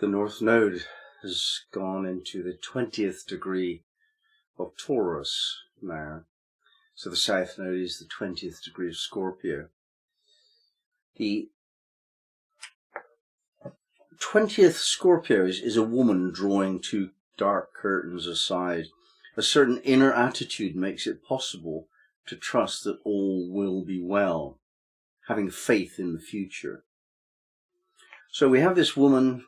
The North Node has gone into the 20th degree of Taurus now. So the South Node is the 20th degree of Scorpio. The 20th Scorpio is a woman drawing two dark curtains aside. A certain inner attitude makes it possible to trust that all will be well, having faith in the future. So we have this woman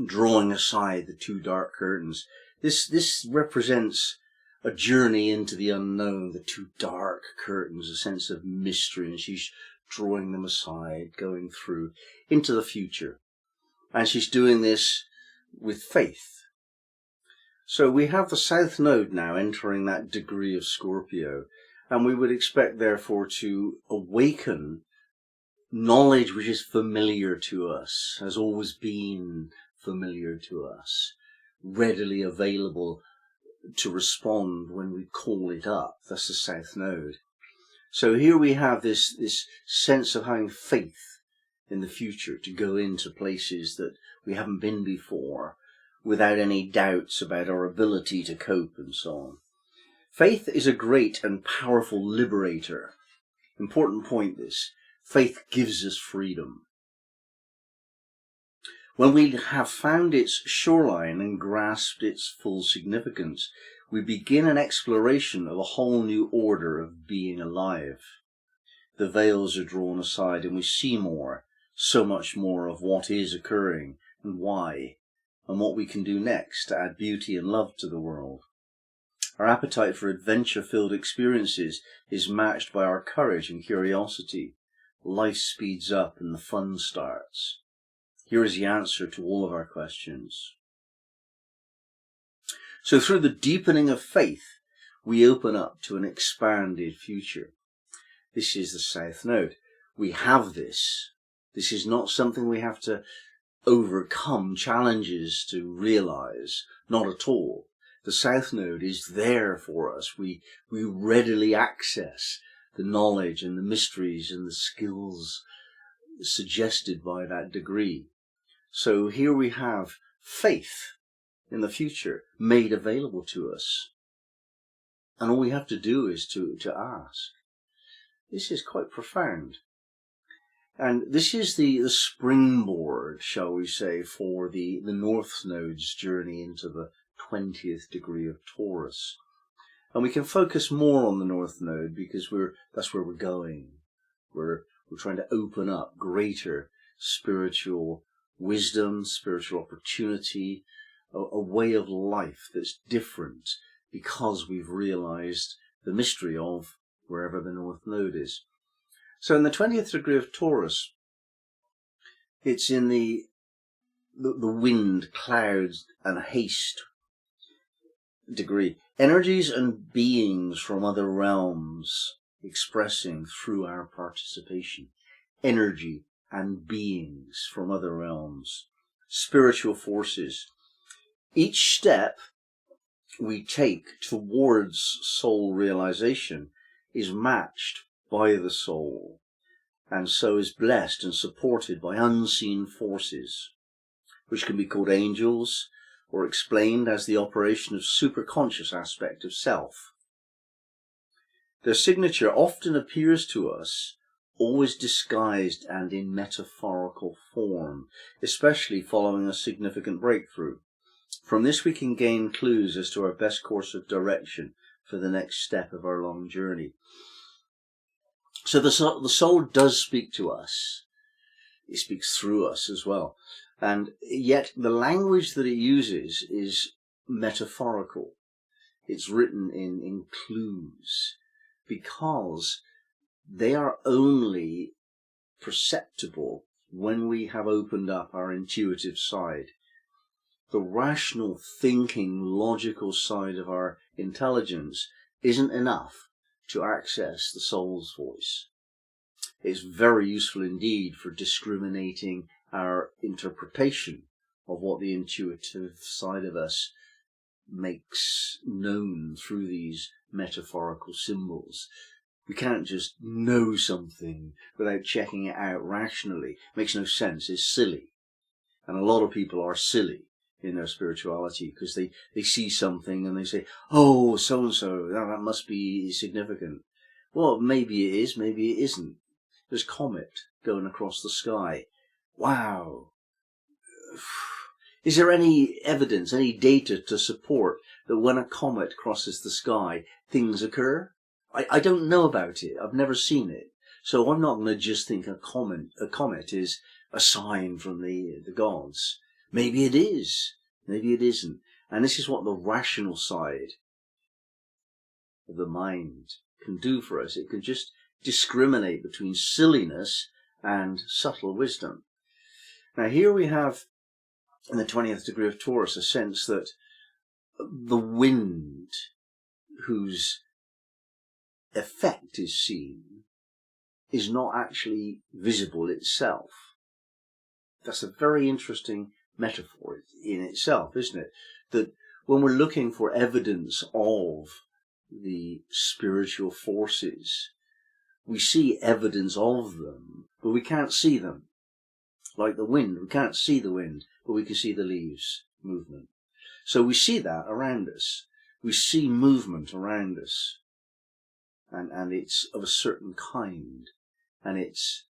drawing aside the two dark curtains. This represents a journey into the unknown, the two dark curtains, a sense of mystery, and she's drawing them aside, going through into the future. And she's doing this with faith. So we have the South Node now entering that degree of Scorpio, and we would expect therefore to awaken knowledge which is familiar to us, has always been familiar to us, readily available to respond when we call it up. That's the South Node. So here we have this sense of having faith in the future, to go into places that we haven't been before without any doubts about our ability to cope and so on. Faith is a great and powerful liberator. Important point this. Faith gives us freedom. When we have found its shoreline and grasped its full significance, we begin an exploration of a whole new order of being alive. The veils are drawn aside and we see more, so much more of what is occurring and why, and what we can do next to add beauty and love to the world. Our appetite for adventure-filled experiences is matched by our courage and curiosity. Life speeds up and the fun starts. Here is the answer to all of our questions. So through the deepening of faith, we open up to an expanded future. This is the South Node. We have this. This is not something we have to overcome challenges to realize. Not at all. The South Node is there for us. We readily access the knowledge and the mysteries and the skills suggested by that degree. So here we have faith in the future made available to us. And all we have to do is to ask. This is quite profound. And this is the springboard, shall we say, for the North Node's journey into the 20th degree of Taurus. And we can focus more on the North Node because that's where we're going. We're trying to open up greater spiritual wisdom, spiritual opportunity, a way of life that's different because we've realized the mystery of wherever the North Node is. So in the 20th degree of Taurus, it's in the wind, clouds and haste degree. Energies and beings from other realms expressing through our participation. Energy and beings from other realms. Spiritual forces. Each step we take towards soul realization is matched by the soul, and so is blessed and supported by unseen forces, which can be called angels, or explained as the operation of superconscious aspect of self. Their signature often appears to us, always disguised and in metaphorical form, especially following a significant breakthrough. From this we can gain clues as to our best course of direction for the next step of our long journey. So the soul does speak to us. It speaks through us as well. And yet the language that it uses is metaphorical. It's written in clues because they are only perceptible when we have opened up our intuitive side. The rational thinking, logical side of our intelligence isn't enough to access the soul's voice. It's very useful indeed for discriminating our interpretation of what the intuitive side of us makes known through these metaphorical symbols. We can't just know something without checking it out rationally. It makes no sense. It's silly. And a lot of people are silly in their spirituality because they see something and they say, oh, so-and-so, that must be significant. Well, maybe it is, maybe it isn't. There's a comet going across the sky. Wow. Is there any evidence, any data to support that when a comet crosses the sky, things occur? I don't know about it. I've never seen it. So I'm not going to just think a comet is a sign from the gods. Maybe it is. Maybe it isn't. And this is what the rational side of the mind can do for us. It can just discriminate between silliness and subtle wisdom. Now here we have, in the 20th degree of Taurus, a sense that the wind, whose effect is seen, is not actually visible itself. That's a very interesting metaphor in itself, isn't it? That when we're looking for evidence of the spiritual forces, we see evidence of them, but we can't see them. Like the wind, we can't see the wind, but we can see the leaves movement. So we see that around us. We see movement around us. And it's of a certain kind. And it's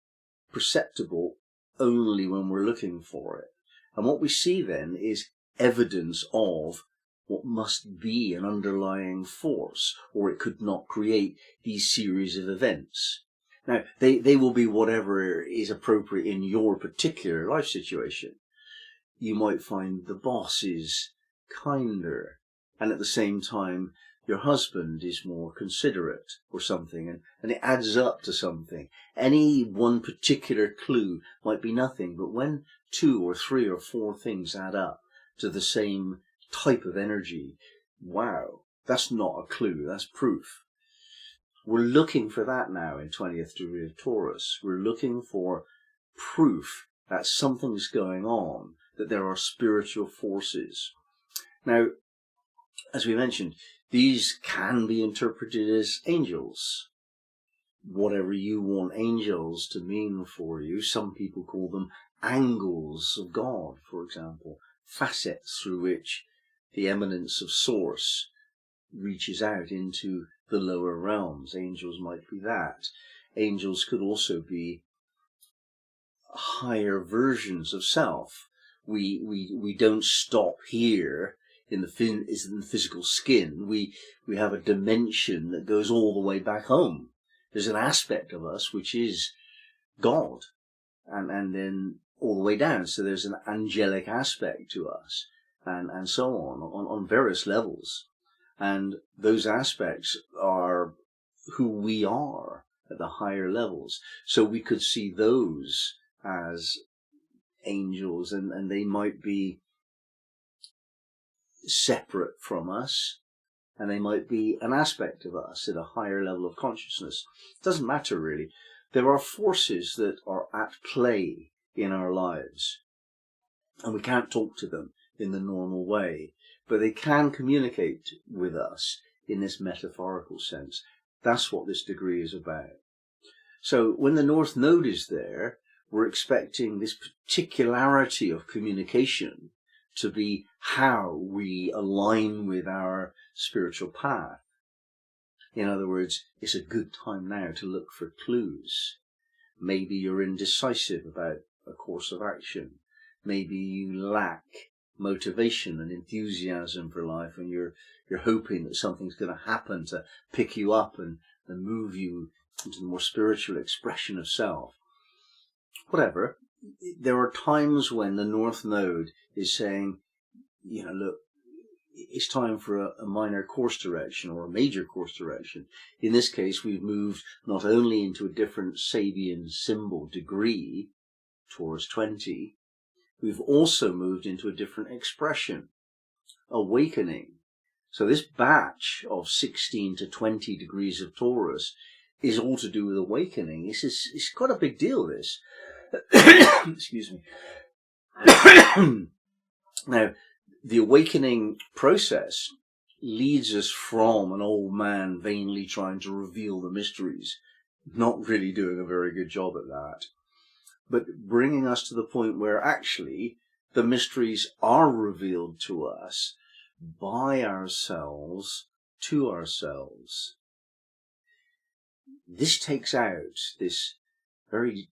perceptible only when we're looking for it. And what we see then is evidence of what must be an underlying force, or it could not create these series of events. Now, they will be whatever is appropriate in your particular life situation. You might find the boss is kinder, and at the same time, your husband is more considerate or something, and it adds up to something. Any one particular clue might be nothing, but when 2 or 3 or 4 things add up to the same type of energy, wow, that's not a clue, that's proof. We're looking for that now in 20th degree of Taurus. We're looking for proof that something's going on, that there are spiritual forces. Now, as we mentioned, these can be interpreted as angels. Whatever you want angels to mean for you. Some people call them angles of God, for example, facets through which the eminence of source reaches out into the lower realms. Angels might be that. Angels could also be higher versions of self. We don't stop here in the physical skin. We have a dimension that goes all the way back home. There's an aspect of us which is God, and then all the way down. So there's an angelic aspect to us, and so on various levels. And those aspects are who we are at the higher levels. So we could see those as angels, and they might be separate from us, and they might be an aspect of us at a higher level of consciousness. It doesn't matter really. There are forces that are at play in our lives, and we can't talk to them in the normal way, but they can communicate with us in this metaphorical sense. That's what this degree is about. So when the North Node is there, we're expecting this particularity of communication to be how we align with our spiritual path. In other words, it's a good time now to look for clues. Maybe you're indecisive about a course of action. Maybe you lack motivation and enthusiasm for life, and you're hoping that something's going to happen to pick you up and move you into the more spiritual expression of self. Whatever. There are times when the North Node is saying, look, it's time for a minor course direction or a major course direction. In this case, we've moved not only into a different Sabian symbol degree, Taurus 20, we've also moved into a different expression, awakening. So this batch of 16 to 20 degrees of Taurus is all to do with awakening. It's quite a big deal, this. Excuse me. Now, the awakening process leads us from an old man vainly trying to reveal the mysteries, not really doing a very good job at that, but bringing us to the point where actually the mysteries are revealed to us by ourselves to ourselves. This takes out this very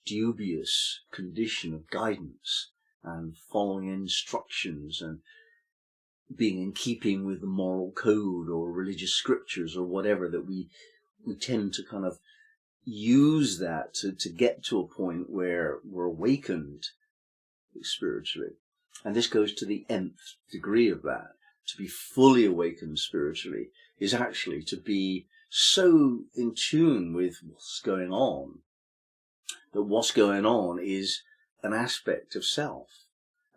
dubious condition of guidance and following instructions and being in keeping with the moral code or religious scriptures or whatever, that we tend to kind of use that to get to a point where we're awakened spiritually. And this goes to the nth degree of that. To be fully awakened spiritually is actually to be so in tune with what's going on, that what's going on is an aspect of self,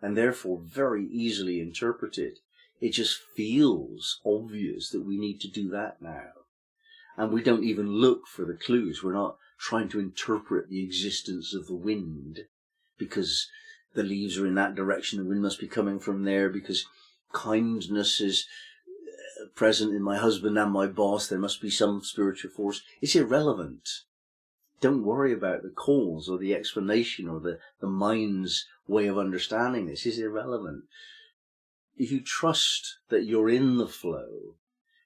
and therefore very easily interpreted. It just feels obvious that we need to do that now. And we don't even look for the clues. We're not trying to interpret the existence of the wind because the leaves are in that direction, the wind must be coming from there, because kindness is present in my husband and my boss, there must be some spiritual force. It's irrelevant. Don't worry about the cause or the explanation or the mind's way of understanding this. It's irrelevant. If you trust that you're in the flow,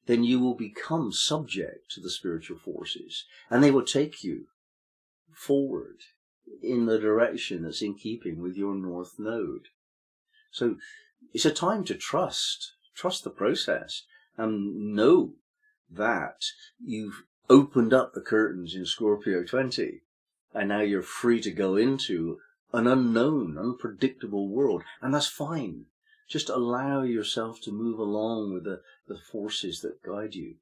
then you will become subject to the spiritual forces, and they will take you forward in the direction that's in keeping with your north node. So it's a time to trust the process, and know that you've opened up the curtains in Scorpio 20, and now you're free to go into an unknown, unpredictable world, and that's fine. Just allow yourself to move along with the forces that guide you.